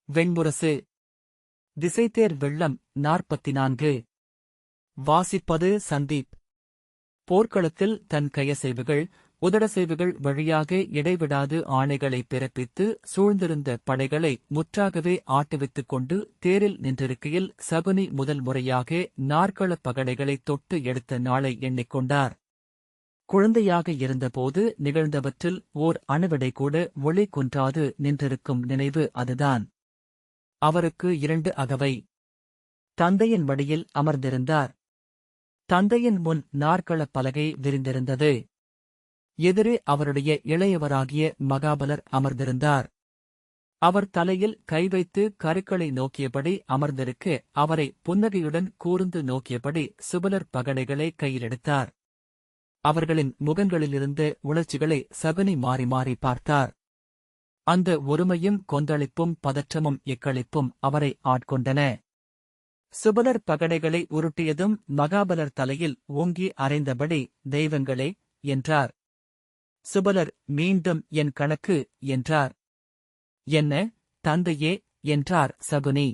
வெண்முரசு. திசைத்தேர் வெள்ளம் 44. வாசிப்பது சந்தீப். போர்க்களத்தில் தன் கையசைவுகள், உதடசைவுகள் வழியாக இடைவிடாது ஆணைகளை பிறப்பித்து சூழ்ந்திருந்த படைகளை முற்றாகவே ஆட்டுவித்துக் கொண்டு தேரில் நின்றிருக்கையில் சகுனி முதல் முறையாக நாற்களப் பகடைகளைத் தொட்டு எடுத்த நாளை எண்ணிக்கொண்டார். குழந்தையாக இருந்தபோது நிகழ்ந்தவற்றில் ஓர் அணுவிடை கூட ஒளி குன்றாது நின்றிருக்கும் நினைவு அதுதான். அவருக்கு 2 அகவை. தந்தையின் மடியில் அமர்ந்திருந்தார். தந்தையின் முன் நாற்களப் பலகை விரிந்திருந்தது. எதிரே அவருடைய இளையவராகிய மகாபலர் அமர்ந்திருந்தார். அவர் தலையில் கை வைத்து கருக்களை நோக்கியபடி அமர்ந்திருக்க அவரை புன்னகையுடன் கூர்ந்து நோக்கியபடி சுபலர் பகடைகளை கையிலெடுத்தார். அவர்களின் முகங்களிலிருந்த உணர்ச்சிகளை சகுனி மாறி மாறி பார்த்தார். அந்த ஒருமையும் கொந்தளிப்பும் பதற்றமும் எக்களிப்பும் அவரை ஆட்கொண்டன. சுபலர் பகடைகளை உருட்டியதும் மகாபலர் தலையில் ஓங்கி அறைந்தபடி, தெய்வங்களே என்றார். சுபலர் மீண்டும் என் கணக்கு என்றார். என்ன, தந்தையே என்றார் சகுனி.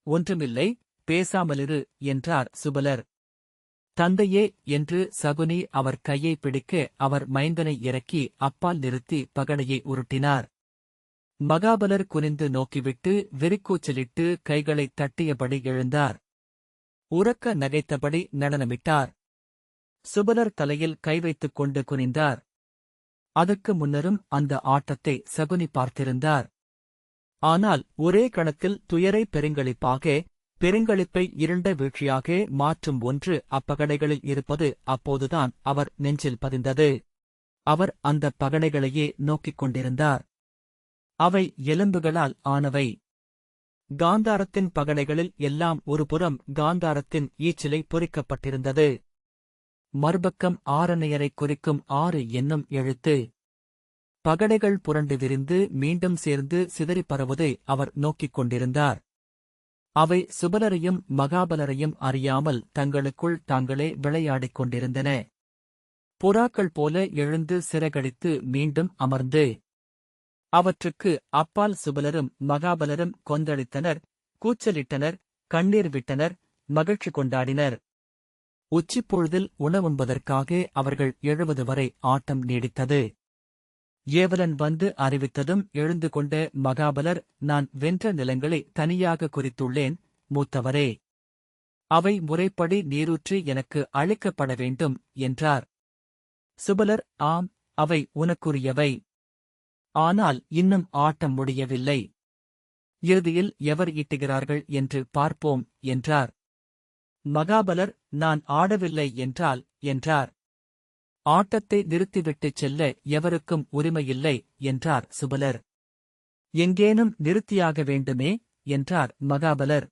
ஒன்றுமில்லை, பேசாமலிரு என்றார் சுபலர். தந்தையே என்று சகுனி அவர் கையை பிடிக்க அவர் மைந்தனை இறக்கி அப்பால் நிறுத்தி பகடையை உருட்டினார். மகாபலர் குனிந்து நோக்கிவிட்டு வெறிக்கூச்சலிட்டு கைகளைத் தட்டியபடி எழுந்தார். உரக்க நகைத்தபடி நடனமிட்டார். சுபலர் தலையில் கை வைத்துக் கொண்டு குனிந்தார். அதற்கு முன்னரும் அந்த ஆட்டத்தை சகுனி பார்த்திருந்தார். ஆனால் ஒரே கணத்தில் துயரை பெருங்களிப்பாக, பெருங்களிப்பை இருண்ட வீழ்ச்சியாக மாற்றும் ஒன்று அப்பகடைகளில் இருப்பது அப்போதுதான் அவர் நெஞ்சில் பதிந்தது. அவர் அந்தப் பகடைகளையே நோக்கிக் கொண்டிருந்தார். அவை எலும்புகளால் ஆனவை. காந்தாரத்தின் பகடைகளில் எல்லாம் ஒருபுறம் காந்தாரத்தின் ஈச்சிலை பொறிக்கப்பட்டிருந்தது. மறுபக்கம் ஆரணையரைக் குறிக்கும் 6 என்னும் எழுத்து. பகடைகள் புரண்டு விரிந்து மீண்டும் சேர்ந்து சிதறிப் பரவுவதை அவர் நோக்கிக் கொண்டிருந்தார். அவை சுபலரையும் மகாபலரையும் அறியாமல் தங்களுக்குள் தாங்களே விளையாடிக் கொண்டிருந்தன. புறாக்கள் போல எழுந்து சிறகடித்து மீண்டும் அமர்ந்து. அவற்றுக்கு அப்பால் சுபலரும் மகாபலரும் கொந்தளித்தனர், கூச்சலிட்டனர், கண்ணீர் விட்டனர், மகிழ்ச்சி கொண்டாடினர். உச்சிப்பொழுதில் உணவுண்பதற்காக அவர்கள் 70 வரை ஆட்டம் நீடித்தது. ஏவலன் வந்து அறிவித்ததும் எழுந்து கொண்ட மகாபலர், நான் வென்ற நிலங்களை தனியாக குறித்துள்ளேன், மூத்தவரே. அவை முறைப்படி நீரூற்றி எனக்கு அளிக்கப்பட வேண்டும் என்றார். சுபலர், ஆம், அவை உனக்குரியவை. ஆனால் இன்னும் ஆட்டம் முடியவில்லை. இறுதியில் எவர் ஈட்டுகிறார்கள் என்று பார்ப்போம் என்றார். மகாபலர், நான் ஆடவில்லை என்றார். ஆட்டத்தை நிறுத்திவிட்டுச் செல்ல எவருக்கும் உரிமையில்லை என்றார் சுபலர். எங்கேனும் நிறுத்தியாக வேண்டுமே என்றார் மகாபலர்.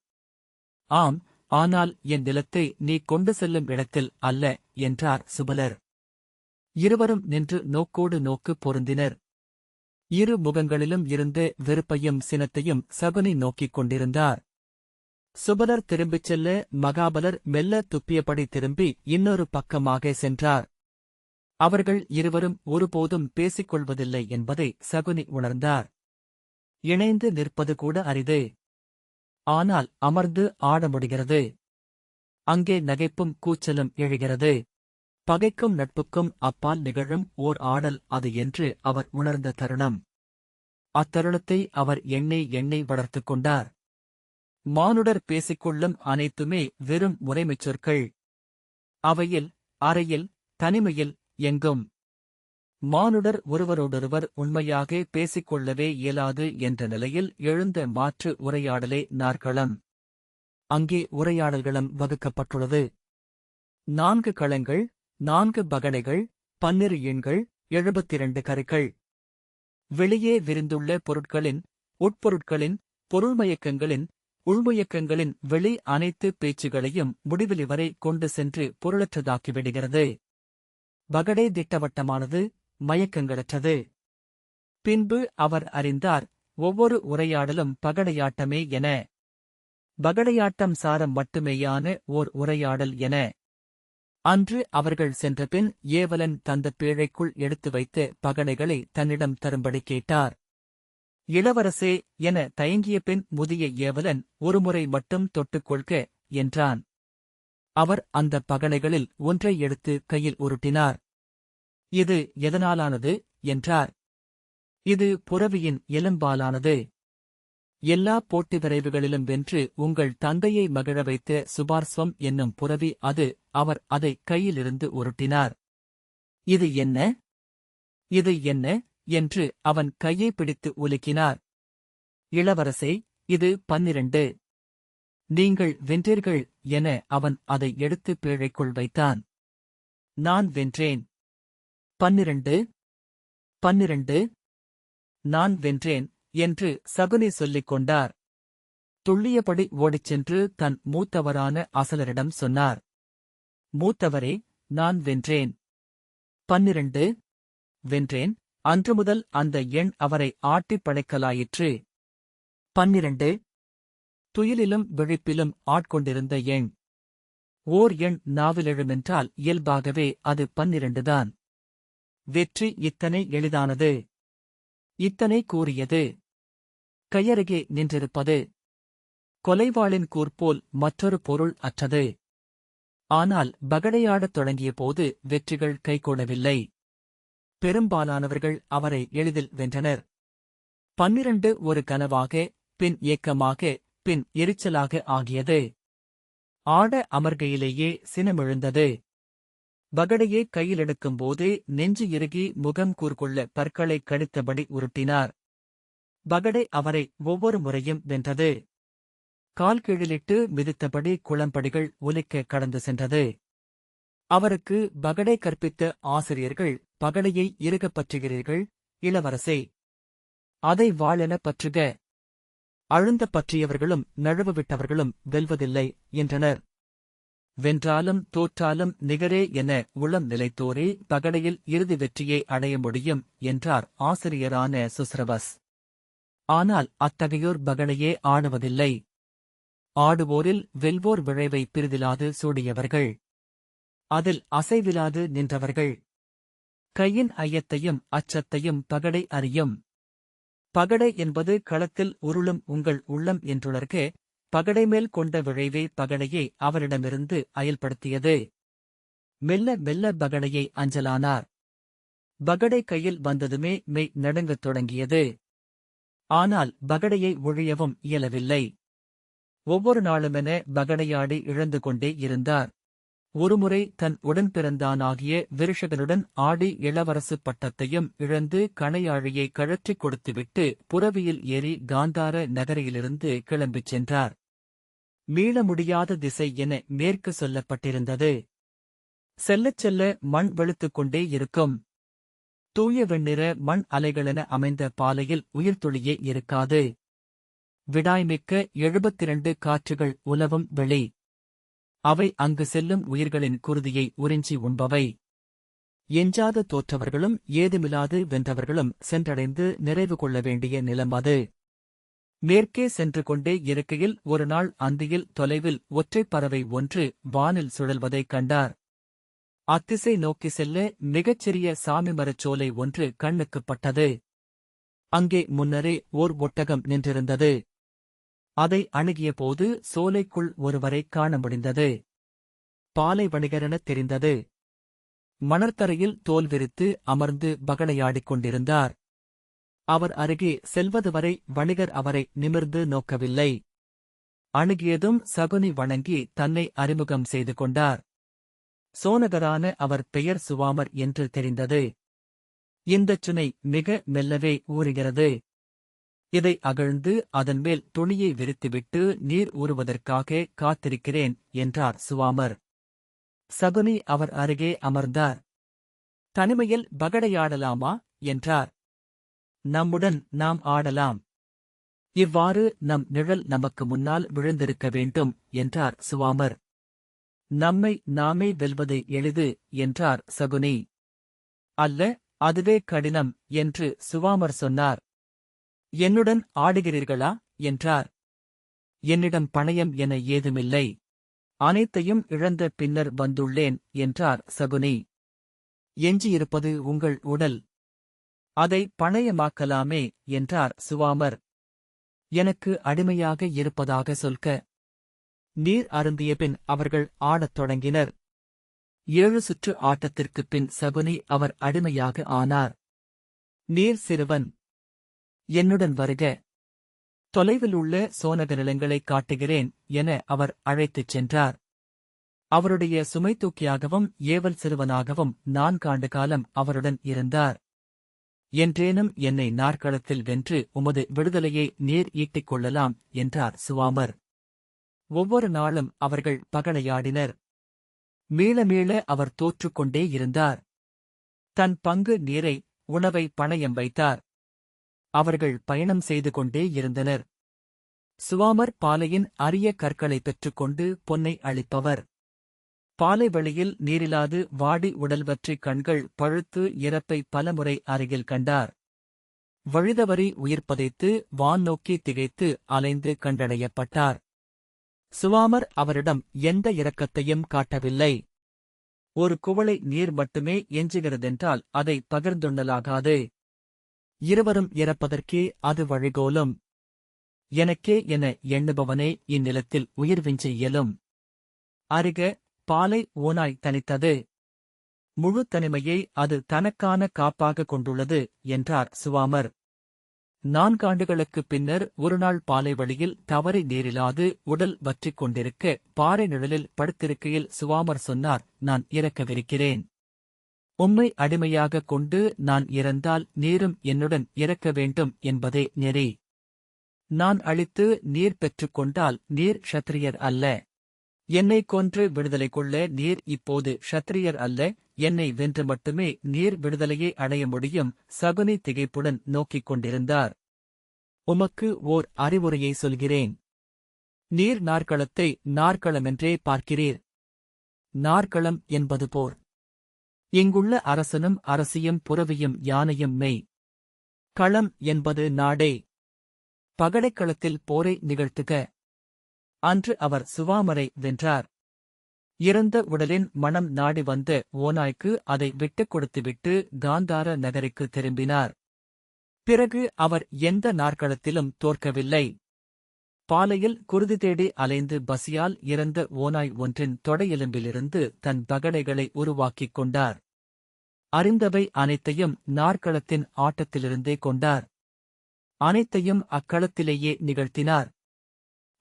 ஆம், ஆனால் என் நிலத்தை நீ கொண்டு செல்லும் இடத்தில் அல்ல என்றார் சுபலர். இருவரும் நின்று நோக்கோடு நோக்கு பொருந்தினர். இரு முகங்களிலும் இருந்த வெறுப்பையும் சினத்தையும் சகுனி நோக்கிக் கொண்டிருந்தார். சுபலர் திரும்பிச் செல்ல மகாபலர் மெல்ல துப்பியபடி திரும்பி இன்னொரு பக்கமாக சென்றார். அவர்கள் இருவரும் ஒருபோதும் பேசிக்கொள்வதில்லை என்பதை சகுனி உணர்ந்தார். இணைந்து நிற்பது கூட அரிது. ஆனால் அமர்ந்து ஆட முடிகிறது. அங்கே நகைப்பும் கூச்சலும் எழுகிறது. பகைக்கும் நட்புக்கும் அப்பால் நிகழும் ஓர் ஆடல் அது என்று அவர் உணர்ந்த தருணம். அத்தருணத்தை அவர் எண்ணி எண்ணி வளர்த்துக் கொண்டார். மானுடர் பேசிக்கொள்ளும் அனைத்துமே வெறும் முறைமைச் சொற்கள். அவையில், அறையில், தனிமையில், எங்கும் மானுடர் ஒருவரோடொருவர் உண்மையாக பேசிக்கொள்ளவே இயலாது என்ற நிலையில் எழுந்த மாற்று உரையாடலே நாற்களம். அங்கே உரையாடல்களும் வகுக்கப்பட்டுள்ளது. 4 களங்கள், 4 பகடைகள், 12 எண்கள், 72 கருக்கள். வெளியே விரிந்துள்ள பொருட்களின், உட்பொருட்களின், பொருள்மயக்கங்களின், உள்மயக்கங்களின் வெளி அனைத்து பேச்சுகளையும் முடிவிலி வரை கொண்டு சென்று பொருளற்றதாக்கிவிடுகிறது. பகடை திட்டவட்டமானது, மயக்கங்களற்றது. பின்பு அவர் அறிந்தார், ஒவ்வொரு உரையாடலும் பகடையாட்டமே என. பகடையாட்டம் சாரம் மட்டுமேயான ஓர் உரையாடல் என. அன்று அவர்கள் சென்றபின் ஏவலன் தந்த பேழைக்குள் எடுத்து வைத்த பகடைகளை தன்னிடம் தரும்படி கேட்டார். இளவரசே என தயங்கிய பின் முதிய ஏவலன் ஒருமுறை மட்டும் தொட்டுக்கொள்க என்றான். அவர் அந்த பகடைகளில் ஒன்றை எடுத்து கையில் உருட்டினார். இது எதனாலானது என்றார். இது புரவியின் எலும்பாலானது. எல்லா போட்டி விரைவுகளிலும் வென்று உங்கள் தந்தையை மகிழ வைத்த சுபார்ஸ்வம் என்னும் புரவி அது. அவர் அதை கையிலிருந்து உருட்டினார். இது என்ன? இது என்ன? என்று அவன் கையை பிடித்து உலுக்கினார். இளவரசே, இது 12. நீங்கள் வென்றீர்கள் என அவன் அதை எடுத்து பேழைக்குள் வைத்தான். நான் வென்றேன். 12 12 நான் வென்றேன் என்று சகுனி சொல்லிக் கொண்டார். துள்ளியபடி ஓடிச் சென்று தன் மூத்தவரான அசலரிடம் சொன்னார். மூத்தவரே, நான் வென்றேன். 12 வென்றேன். அன்று முதல் அந்த எண் அவரை ஆட்டிப் படைக்கலாயிற்று. 12 துயிலிலும் விழிப்பிலும் ஆட்கொண்டிருந்த எண். ஓர் எண் நாவிலெழுமென்றால் இயல்பாகவே அது 12 தான். வெற்றி இத்தனை எளிதானது. இத்தனை கூறியது. கையருகே நின்றிருப்பது. கொலைவாளின் கூர்போல் மற்றொரு பொருள் அற்றது. ஆனால் பகடையாடத் தொடங்கியபோது வெற்றிகள் கைகூடவில்லை. பெரும்பாலானவர்கள் அவரை எளிதில் வென்றனர். 12 ஒரு கனவாக, பின் ஏக்கமாக, பின் எரிச்சலாக ஆகியது. ஆட அமர்கையிலேயே சினமெழுந்தது. பகடையை கையிலெடுக்கும்போதே நெஞ்சு இறுகி முகம் கூர்கொள்ள பற்களை கடித்தபடி உருட்டினார். பகடை அவரை ஒவ்வொரு முறையும் வென்றது. கால் கீழிலிட்டு மிதித்தபடி குளம்படிகள் ஒலிக்க கடந்து சென்றது. அவருக்கு பகடை கற்பித்த ஆசிரியர்கள், பகடையை இறுகப் பற்றுகிறீர்கள், இளவரசே. அதை வாளெனப் பற்றுக. அழுந்த பற்றியவர்களும் நழுவு விட்டவர்களும் வெல்வதில்லை என்றனர். வென்றாலும் தோற்றாலும் நிகரே என உளம் நிலைத்தோரே பகடையில் இறுதி வெற்றியை அடைய முடியும் என்றார் ஆசிரியரான சுஸ்ரவஸ். ஆனால் அத்தகையோர் பகடையே ஆடுவதில்லை. ஆடுவோரில் வெல்வோர் விழைவை பிரிதிலாது சூடியவர்கள். அதில் அசைவிலாது நின்றவர்கள். கையின் ஐயத்தையும் அச்சத்தையும் பகடை அறியும். பகடை என்பது களத்தில் உருளும் உங்கள் உள்ளம் என்றுணர்க, பகடைமேல் கொண்ட விழைவே பகடையை அவரிடமிருந்து அயல்படுத்தியது. மெல்ல மெல்ல பகடையை அஞ்சலானார். பகடை கையில் வந்ததுமே மெய் நடுங்கத் தொடங்கியது. ஆனால் பகடையை ஒழியவும் இயலவில்லை. ஒவ்வொரு நாளுமென பகடையாடி இழந்து கொண்டே இருந்தார். ஒருமுறை தன் உடன்பிறந்தானாகிய விருஷகனுடன் ஆடி இளவரசு பட்டத்தையும் இழந்து கணையாழியை கழற்றிக் கொடுத்துவிட்டு புரவியில் ஏறி காந்தார நகரிலிருந்து கிளம்பிச் சென்றார். மீள முடியாத திசை என மேற்கு சொல்லப்பட்டிருந்தது. செல்லச் செல்ல மண் வெளுத்துக் கொண்டே இருக்கும். தூய வெண்ணிற மண் அலைகளென அமைந்த பாலையில் உயிர்த்துளியே இருக்காது. விடாய்மிக்க 72 காற்றுகள் உலவும் வெளி. அவை அங்கு செல்லும் உயிர்களின் குருதியை உறிஞ்சி உண்பவை. எஞ்சாத தோற்றவர்களும் ஏதுமில்லாது வென்றவர்களும் சென்றடைந்து நிறைவு கொள்ள வேண்டிய நிலம் அது. மேற்கே சென்று கொண்டே இருக்கையில் ஒரு நாள் அந்தியில் தொலைவில் ஒற்றைப் பறவை ஒன்று வானில் சுழல்வதைக் கண்டார். அத்திசை நோக்கி செல்ல மிகச்சிறிய சாமிமரச் சோலை ஒன்று கண்ணுக்குப் பட்டது. அங்கே முன்னரே ஓர் ஒட்டகம் நின்றிருந்தது. அதை அணுகியபோது சோலைக்குள் ஒருவரைக் காண முடிந்தது. பாலை வணிகரெனத் தெரிந்தது. மணற்தரையில் தோல் விரித்து அமர்ந்து பகடையாடிக் கொண்டிருந்தார். அவர் அருகே செல்வதுவரை வணிகர் அவரை நிமிர்ந்து நோக்கவில்லை. அணுகியதும் சகுனி வணங்கி தன்னை அறிமுகம் செய்து கொண்டார். சோனகரான அவர் பெயர் சுவாமர் என்று தெரிந்தது. இந்தச் சுனை மிக மெல்லவே ஊறுகிறது. இதை அகழ்ந்து அதன்மேல் துணியை விரித்துவிட்டு நீர் ஊறுவதற்காக காத்திருக்கிறேன் என்றார் சுவாமர். சகுனி அவர் அருகே அமர்ந்தார். தனிமையில் பகடையாடலாமா என்றார். நம்முடன் நாம் ஆடலாம். இவ்வாறு நம் நிழல் நமக்கு முன்னால் விழுந்திருக்க வேண்டும் என்றார் சுவாமர். நம்மை நாமே வெல்வது எளிது என்றார் சகுனி. அல்ல, அதுவே கடினம் என்று சுவாமர் சொன்னார். என்னுடன் ஆடுகிறீர்களா என்றார். என்னிடம் பணயம் என ஏதுமில்லை. அனைத்தையும் இழந்த பின்னர் வந்துள்ளேன் என்றார் சகுனி. எஞ்சியிருப்பது உங்கள் உடல். அதை பணயமாக்கலாமே என்றார் சுவாமர். எனக்கு அடிமையாக இருப்பதாக சொல்க. நீர் அருந்தியபின் அவர்கள் ஆடத் தொடங்கினர். 7 சுற்று ஆட்டத்திற்குப் பின் சகுனி அவர் அடிமையாக ஆனார். நீர் சிறுவன், என்னுடன் வருக, தொலைவில் உள்ள சோனக நிலங்களைக் காட்டுகிறேன் என அவர் அழைத்துச் சென்றார். அவருடைய சுமை தூக்கியாகவும் ஏவல் சிறுவனாகவும் 4 ஆண்டு காலம் அவருடன் இருந்தார். என்றேனும் என்னை நாற்களத்தில் வென்று உமது விடுதலையை நீர் ஈட்டிக் கொள்ளலாம் என்றார் சுவாமர். ஒவ்வொரு நாளும் அவர்கள் பகடையாடினர். மீள மீள அவர் தோற்றுக்கொண்டே இருந்தார். தன் பங்கு நீரை, உணவை பணயம் வைத்தார். அவர்கள் பயணம் செய்து கொண்டே இருந்தனர். சுவாமர் பாலையின் அரிய கற்களை பெற்றுக்கொண்டு பொன்னை அளிப்பவர். பாலை வெளியில் நீரிலாது வாடி உடல்வற்றி கண்கள் பழுத்து இறப்பை பலமுறை அருகில் கண்டார். வழிதவறி உயிர்ப்பதைத்து வான் நோக்கி திகைத்து அலைந்து கண்டடையப்பட்டார். சுவாமர் அவரிடம் எந்த இரக்கத்தையும் காட்டவில்லை. ஒரு குவளை நீர் மட்டுமே எஞ்சுகிறதென்றால் அதை பகிர்ந்துண்ணலாகாது. இருவரும் இறப்பதற்கே அது வழிகோலும். எனக்கே என எண்ணுபவனே இந்நிலத்தில் உயிர் விஞ்ச இயலும். அருக பாலை ஓநாய் தனித்தது. முழு தனிமையை அது தனக்கான காப்பாக கொண்டுள்ளது என்றார் சுவாமர். 4 ஆண்டுகளுக்குப் பின்னர் ஒருநாள் பாலை வழியில் தவறி நீரிலாது உடல் வற்றிக் கொண்டிருக்க பாறை நிழலில் படுத்திருக்கையில் சுவாமர் சொன்னார், நான் இறக்கவிருக்கிறேன். உம்மை அடிமையாகக் கொண்டு நான் இறந்தால் நீரும் என்னுடன் இறக்க வேண்டும் என்பதே நெறி. நான் அழித்து நீர் பெற்றுக் கொண்டால் நீர் க்ஷத்திரியர் அல்ல. என்னை கொன்று விடுதலை கொள்ள நீர் இப்போது க்ஷத்திரியர் அல்ல. என்னை வென்று மட்டுமே நீர் விடுதலையை அடைய முடியும். சகுனி திகைப்புடன் நோக்கிக் கொண்டிருந்தார். உமக்கு ஓர் அறிவுரையை சொல்கிறேன். நீர் நாற்களத்தை நாற்களமென்றே பார்க்கிறீர். நாற்களம் என்பது போர். இங்குள்ள அரசனும் அரசியும் புரவியும் யானையும் மெய். களம் என்பது நாடே. பகடைக்களத்தில் போரை நிகழ்த்துக. அன்று அவர் சுவாமரை வென்றார். இறந்த உடலின் மனம் நாடி வந்த ஓநாய்க்கு அதை விட்டுக் கொடுத்துவிட்டு காந்தார நகருக்கு திரும்பினார். பிறகு அவர் எந்த நாற்களத்திலும் தோற்கவில்லை. பாலையில் குருதி தேடி அலைந்து பசியால் இறந்த ஓநாய் ஒன்றின் தொடையெலும்பிலிருந்து தன் பகடைகளை உருவாக்கிக் கொண்டார். அறிந்தவை அனைத்தையும் நாற்களத்தின் ஆட்டத்திலிருந்தே கொண்டார். அனைத்தையும் அக்களத்திலேயே நிகழ்த்தினார்.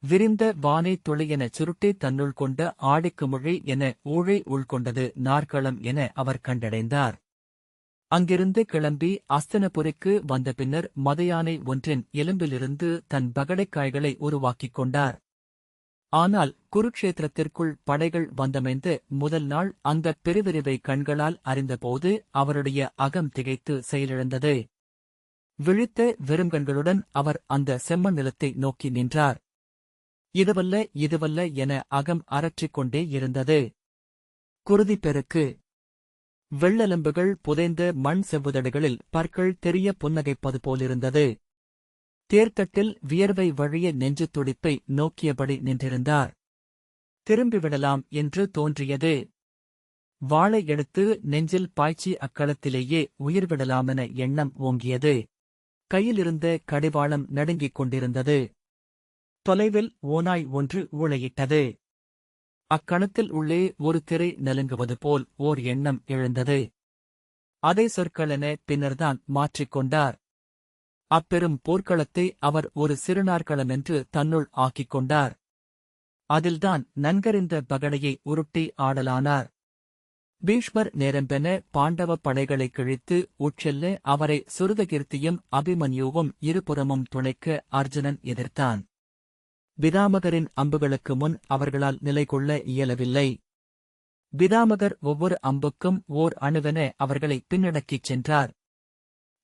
விரிந்த வானை துளையென சுருட்டி தன்னுள் கொண்ட ஆடிக்குமிழை என ஊழை உள்கொண்டது நாற்களம் என அவர் கண்டடைந்தார். அங்கிருந்து கிளம்பி அஸ்தனபுரிக்கு வந்த பின்னர் மதயானை ஒன்றின் எலும்பிலிருந்து தன் பகடைக்காய்களை உருவாக்கிக் கொண்டார். ஆனால் குருக்ஷேத்திரத்திற்குள் படைகள் வந்தமைந்து முதல் நாள் அந்தப் பெருவிரிவை கண்களால் அறிந்தபோது அவருடைய அகம் திகைத்து செயலிழந்தது. விழித்த வெறுங்கண்களுடன் அவர் அந்த செம்மண் நிலத்தை நோக்கி நின்றார். இதுவல்ல இதுவல்ல என அகம் அரற்றிக் கொண்டே இருந்தது. குருதி பெருக்கு. வெள்ளெலும்புகள் புதைந்த மண் செவ்வுதடுகளில் பற்கள் தெரிய புன்னகைப்பது போலிருந்தது. தேர்தட்டில் வியர்வை வழிய நெஞ்சு துடிப்பை நோக்கியபடி நின்றிருந்தார். திரும்பிவிடலாம் என்று தோன்றியது. வாளை எடுத்து நெஞ்சில் பாய்ச்சி அக்களத்திலேயே உயிர்விடலாமென எண்ணம் ஓங்கியது. கையிலிருந்த கடிவாளம் நடுங்கிக் கொண்டிருந்தது. தொலைவில் ஓநாய் ஒன்று ஊளையிட்டது. அக்கணத்தில் உள்ளே ஒரு திரை நலுங்குவது போல் ஓர் எண்ணம் எழுந்தது. அதை சொற்களென பின்னர்தான் மாற்றிக்கொண்டார். அப்பெரும் போர்க்களத்தை அவர் ஒரு சிறுநாற்களமென்று தன்னுள் ஆக்கிக் கொண்டார். அதில்தான் நன்கறிந்த பகடையை உருட்டி ஆடலானார். பீஷ்மர் நேரம்பென பாண்டவ படைகளை கிழித்து உட்செல்ல அவரை சுருதகீர்த்தியும் அபிமன்யுவும் இருபுறமும் துணைக்க அர்ஜுனன் எதிர்த்தான். பிதாமகரின் அம்புகளுக்கு முன் அவர்களால் நிலை கொள்ள இயலவில்லை. பிதாமகர் ஒவ்வொரு அம்புக்கும் ஓர் அணுவென அவர்களை பின்னடக்கிச் சென்றார்.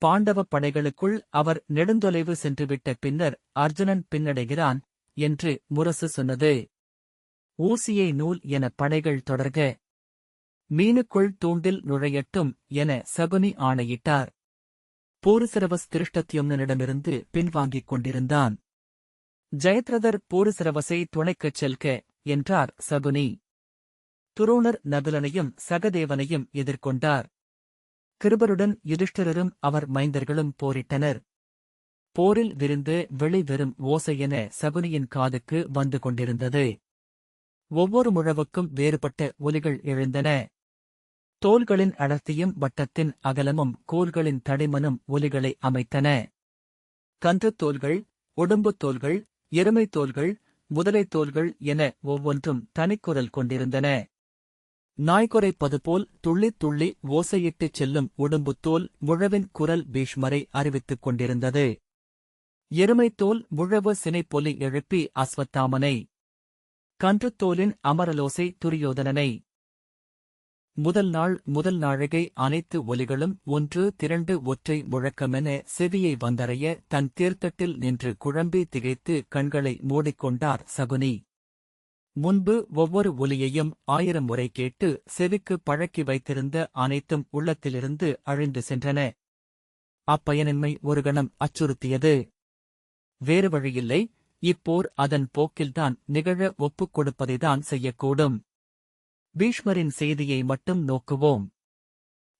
பாண்டவப் படைகளுக்குள் அவர் நெடுந்தொலைவு சென்றுவிட்ட பின்னர் அர்ஜுனன் பின்னடைகிறான் என்று முரசு சொன்னது. ஊசியை நூல் என படைகள் தொடர்க. மீனுக்குள் தூண்டில் நுழையட்டும் என சகுனி ஆணையிட்டார். பூருசிரவஸ் திருஷ்டத்யும்னனிடமிருந்து பின்வாங்கிக் கொண்டிருந்தான். ஜெயத்ரதர் பூருசிரவசை துணைக்கச் செல்க என்றார் சகுனி. துரோணர் நகுலனையும் சகதேவனையும் எதிர்கொண்டார். கிருபருடன் யுதிஷ்டிரரும் அவர் மைந்தர்களும் போரிட்டனர். போரில் விருந்து வெளிவெறும் ஓசையென சகுனியின் காதுக்கு வந்து கொண்டிருந்தது. ஒவ்வொரு முழவுக்கும் வேறுபட்ட ஒலிகள் எழுந்தன. தோள்களின் அடர்த்தியும் வட்டத்தின் அகலமும் கோல்களின் தடிமனும் ஒலிகளை அமைத்தன. கன்றுத் தோல்கள், உடம்புத் தோல்கள், எருமைத் தோல்கள், முதலைத் தோல்கள் என ஒவ்வொன்றும் தனிக்குரல் கொண்டிருந்தன. நாய்குரைப்பது போல் துள்ளித் துள்ளி ஓசையிட்டுச் செல்லும் உடம்புத்தோல் முழவின் குரல் பீஷ்மரை அறிவித்துக் கொண்டிருந்தது. எருமைத்தோல் முழவு சினைப்பொலி எழுப்பி அஸ்வத்தாமனை, கன்றுத்தோலின் அமரலோசை துரியோதனனை. முதல் நாழிகை அனைத்து ஒலிகளும் ஒன்று திரண்டு ஒற்றை முழக்கமென செவியை வந்தறைய தன் தேர்தட்டில் நின்று குழம்பி திகைத்து கண்களை மூடிக்கொண்டார் சகுனி. முன்பு ஒவ்வொரு ஒலியையும் 1000 முறை கேட்டு செவிக்கு பழக்கி வைத்திருந்த அனைத்தும் உள்ளத்திலிருந்து அழிந்து சென்றன. அப்பயனின்மை ஒரு கணம் அச்சுறுத்தியது. வேறு வழியில்லை, இப்போர் அதன் போக்கில்தான் நிகழ ஒப்புக் கொடுப்பதைதான் செய்யக்கூடும். பீஷ்மரின் செய்தியை மட்டும் நோக்குவோம்.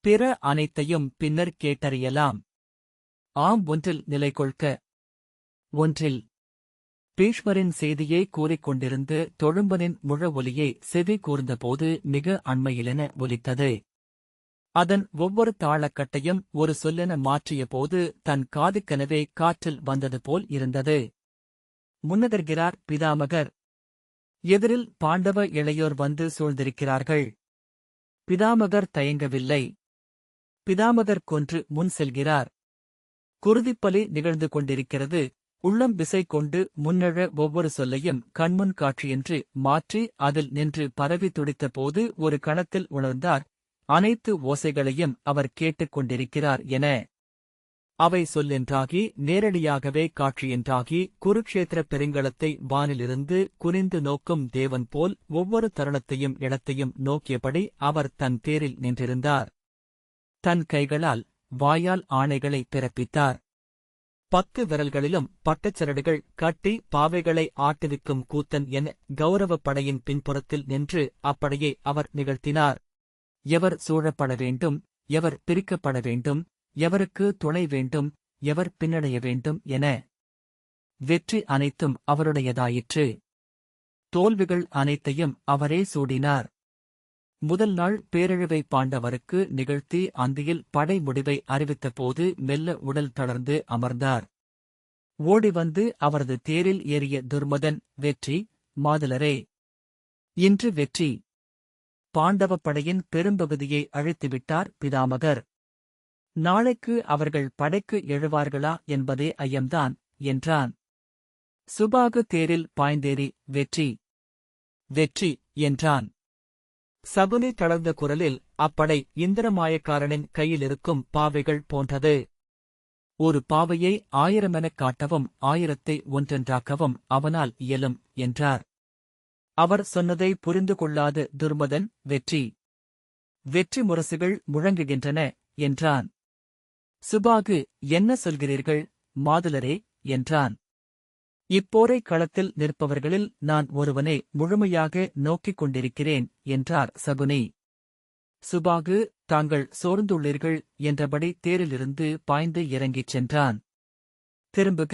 பிற அனைத்தையும் பின்னர் கேட்டறியலாம். ஆம், ஒன்றில் நிலை கொள்க. ஒன்றில் பீஷ்மரின் செய்தியை கூறிக்கொண்டிருந்து தொழும்பனின் முழ ஒலியை செவி கூர்ந்தபோது மிக அண்மையிலென ஒலித்தது. அதன் ஒவ்வொரு தாளக்கட்டையும் ஒரு சொல்லென மாற்றியபோது தன் காதுக்கெனவே காற்றில் வந்தது போல் இருந்தது. முன்னதர்கிறார் பிதாமகர். எதிரில் பாண்டவ இளையோர் வந்து சூழ்ந்திருக்கிறார்கள். பிதாமகர் தயங்கவில்லை. பிதாமகர் கொன்று முன் செல்கிறார். குருதிப்பலி நிகழ்ந்து கொண்டிருக்கிறது. உள்ளம் விசை கொண்டு முன்னெழ ஒவ்வொரு சொல்லையும் கண்முன் காட்சியின்றி மாற்றி அதில் நின்று பரவி துடித்தபோது ஒரு கணத்தில் உணர்ந்தார், அனைத்து ஓசைகளையும் அவர் கேட்டுக் கொண்டிருக்கிறார் என. அவை சொல்லென்றாகி நேரடியாகவே காட்சியென்றாகி குருக்ஷேத்திர பெருங்கலத்தை வானிலிருந்து குனிந்து நோக்கும் தேவன் போல் ஒவ்வொரு தருணத்தையும் இடத்தையும் நோக்கியபடி அவர் தன் தேரில் நின்றிருந்தார். தன் கைகளால் வாயால் ஆணைகளை பிறப்பித்தார். 10 விரல்களிலும் பட்டச்சரடுகள் கட்டி பாவைகளை ஆட்டுவிக்கும் கூத்தன் என கௌரவப் படையின் பின்புறத்தில் நின்று அப்படையை அவர் நிகழ்த்தினார். எவர் சூழப்பட வேண்டும், எவர் பிரிக்கப்பட வேண்டும், எவருக்கு துணை வேண்டும், எவர் பின்னடைய வேண்டும் என. வெற்றி அனைத்தும் அவருடையதாயிற்று. தோல்விகள் அனைத்தையும் அவரே சூடினார். முதல் நாள் பேரழிவை பாண்டவருக்கு நிகழ்த்தி அந்தியில் படை முடிவை அறிவித்தபோது மெல்ல உடல் தளர்ந்து அமர்ந்தார். ஓடிவந்து அவரது தேரில் ஏறிய துர்மதன், வெற்றி மாதுளரே, இன்று வெற்றி. பாண்டவப் படையின் பெரும்பகுதியை அழித்துவிட்டார் பிதாமகர். நாளைக்கு அவர்கள் படைக்கு எழுவார்களா என்பதே ஐயம்தான் என்றான். சுபாகு தேரில் பாய்ந்தேறி வெற்றி வெற்றி என்றான். சகுனி தளர்ந்த குரலில், அப்படை இந்திரமாயக்காரனின் கையிலிருக்கும் பாவைகள் போன்றது. ஒரு பாவையை 1000 காட்டவும் 1000ஐ ஒன்றென்றாக்கவும் அவனால் இயலும் என்றார். அவர் சொன்னதை புரிந்து கொள்ளாத துர்மதன், வெற்றி வெற்றி முரசுகள் முழங்குகின்றன என்றான். சுபாகு, என்ன சொல்கிறீர்கள் மாதுளரே என்றான். இப்போரை களத்தில் நிற்பவர்களில் நான் ஒருவனை முழுமையாக நோக்கிக் கொண்டிருக்கிறேன் என்றார் சகுனி. சுபாகு, தாங்கள் சோர்ந்துள்ளீர்கள் என்றபடி தேரிலிருந்து பாய்ந்து இறங்கிச் சென்றான். திரும்புக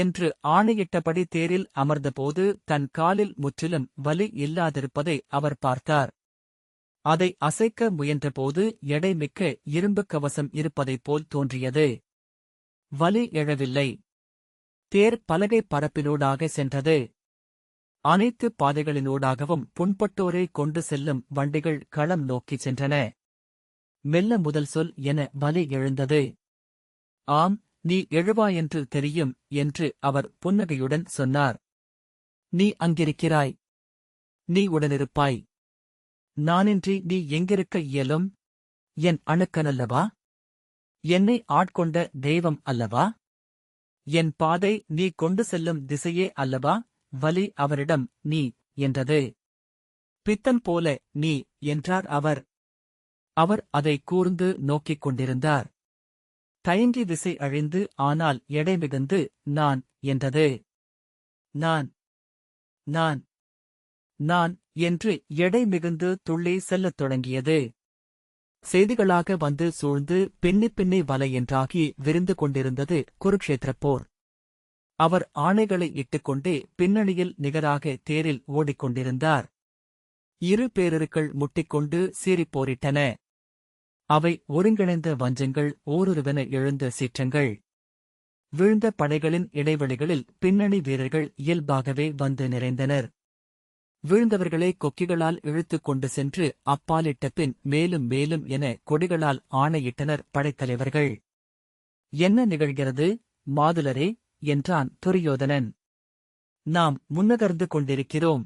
என்று ஆணையிட்டபடி தேரில் அமர்ந்தபோது தன் காலில் முற்றிலும் வலி இல்லாதிருப்பதை அவர் பார்த்தார். அதை அசைக்க முயன்றபோது எடைமிக்க இரும்புக் கவசம் இருப்பதைப் போல் தோன்றியது. வலி எழவில்லை. தேர் பலகை பரப்பினூடாக சென்றது. அனைத்து பாதைகளினூடாகவும் புண்பட்டோரை கொண்டு செல்லும் வண்டிகள் களம் நோக்கிச் சென்றன. மெல்ல முதல் சொல் என வலி எழுந்தது. ஆம், நீ எழுவாயென்று தெரியும் என்று அவர் புன்னகையுடன் சொன்னார். நீ அங்கிருக்கிறாய். நீ உடனிருப்பாய். நானின்றி நீ எங்கிருக்க இயலும்? என் அணுக்கனல்லவா? என்னை ஆட்கொண்ட தெய்வம் அல்லவா? என் பாதை நீ கொண்டு செல்லும் திசையே அல்லவா? வலி அவரிடம் நீ என்றது. பித்தன் போல நீ என்றார் அவர். அவர் அதை கூர்ந்து நோக்கிக் கொண்டிருந்தார். தயங்கி விசை அழிந்து ஆனால் எடை மிகுந்து நான் என்றது. நான் நான் நான் என்று எடை மிகுந்து துள்ளி செல்லத் தொடங்கியது. செய்திகளாக வந்து சூழ்ந்து பின்னி வலை என்றாகி விரிந்து கொண்டிருந்தது குருக்ஷேத்திரப் போர். அவர் ஆணைகளை இட்டுக்கொண்டே பின்னணியில் நிகராக தேரில் ஓடிக்கொண்டிருந்தார். இரு பேரருக்கள் முட்டிக்கொண்டு சீறிப் போரிட்டன. அவை ஒருங்கிணைந்த வஞ்சங்கள், ஓருருவென எழுந்த சீற்றங்கள். வீழ்ந்த படைகளின் இடைவெளிகளில் பின்னணி வீரர்கள் இயல்பாகவே வந்து நிறைந்தனர். வீழ்ந்தவர்களை கொக்கிகளால் இழுத்துக் கொண்டு சென்று அப்பாலிட்ட பின் மேலும் மேலும் என கொடிகளால் ஆணையிட்டனர் படைத்தலைவர்கள். என்ன நிகழ்கிறது, மாதுலரே? என்றான் துரியோதனன். நாம் முன்னகர்ந்து கொண்டிருக்கிறோம்.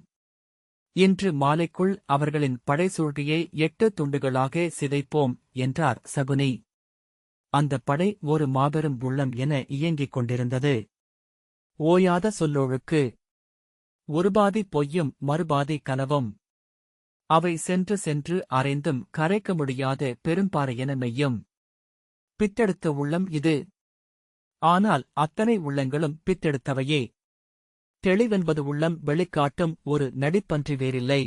இன்று மாலைக்குள் அவர்களின் படைசூழ்ச்சியை 8 துண்டுகளாக சிதைப்போம் என்றார் சகுனி. அந்த படை ஒரு மாபெரும் உள்ளம் என இயங்கிக் கொண்டிருந்தது. ஓயாத சொல்லொழுக்கு. ஒருபாதி பொய்யும் மறுபாதி கனவும். அவை சென்று சென்று அரைந்தும் கரைக்க முடியாத பெரும்பாறையென மெய்யும். பித்தெடுத்த உள்ளம் இது. ஆனால் அத்தனை உள்ளங்களும் பித்தெடுத்தவையே. தெளிவென்பது உள்ளம் வெளிக்காட்டும் ஒரு நடிப்பன்றி வேறில்லை.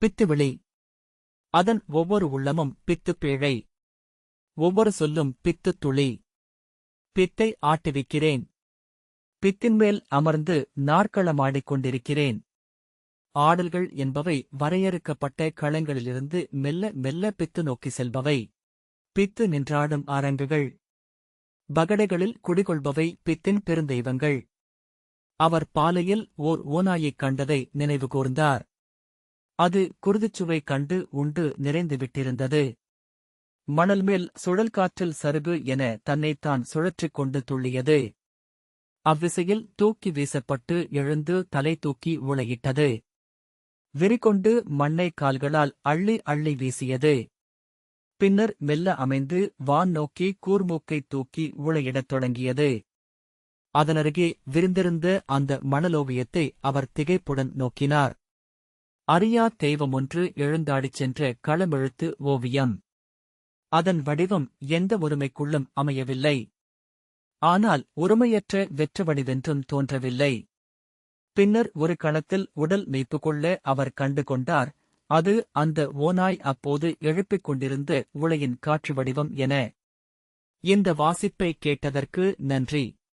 பித்துவிழி. அதன் ஒவ்வொரு உள்ளமும் பித்துப் பேழை. ஒவ்வொரு சொல்லும் பித்துத் துளி. பித்தை ஆட்டுவிக்கிறேன். பித்தின்மேல் அமர்ந்து நாற்களமாடிக் கொண்டிருக்கிறேன். ஆடல்கள் என்பவை வரையறுக்கப்பட்ட களங்களிலிருந்து மெல்ல மெல்ல பித்து நோக்கி செல்பவை. பித்து நின்றாடும் அரங்குகள். பகடைகளில் குடிகொள்பவை பித்தின் பெருந்தெய்வங்கள். அவர் பாலையில் ஓர் ஓநாயைக் கண்டதை நினைவு கூர்ந்தார். அது குருதிச்சுவை கண்டு உண்டு நிறைந்துவிட்டிருந்தது. மணல்மேல் சுழல் காற்றில் சருகு என தன்னைத்தான் சுழற்றிக் கொண்டு துள்ளியது. அவ்விசையில் தூக்கி வீசப்பட்டு எழுந்து தலை தூக்கி உளையிட்டது. விரிகொண்டு மண்ணை கால்களால் அள்ளி அள்ளி வீசியது. பின்னர் மெல்ல அமைந்து வான் நோக்கி கூர்மூக்கைத் தூக்கி உளையிடத் தொடங்கியது. அதனருகே விரிந்திருந்த அந்த மணலோவியத்தை அவர் திகைப்புடன் நோக்கினார். அறியா தெய்வமொன்று எழுந்தாடிச் சென்ற களமெழுத்து ஓவியம். அதன் வடிவம் எந்த ஒருமைக்குள்ளும் அமையவில்லை. ஆனால் ஒருமையற்ற வெற்று வடிவென்றும் தோன்றவில்லை. பின்னர் ஒரு கணத்தில் உடல் மெய்ப்பு கொள்ள அவர் கண்டு கொண்டார், அது அந்த ஓநாய் அப்போது எழுப்பிக் கொண்டிருந்த உளையின் காட்சி வடிவம் என. இந்த வாசிப்பை கேட்டதற்கு நன்றி.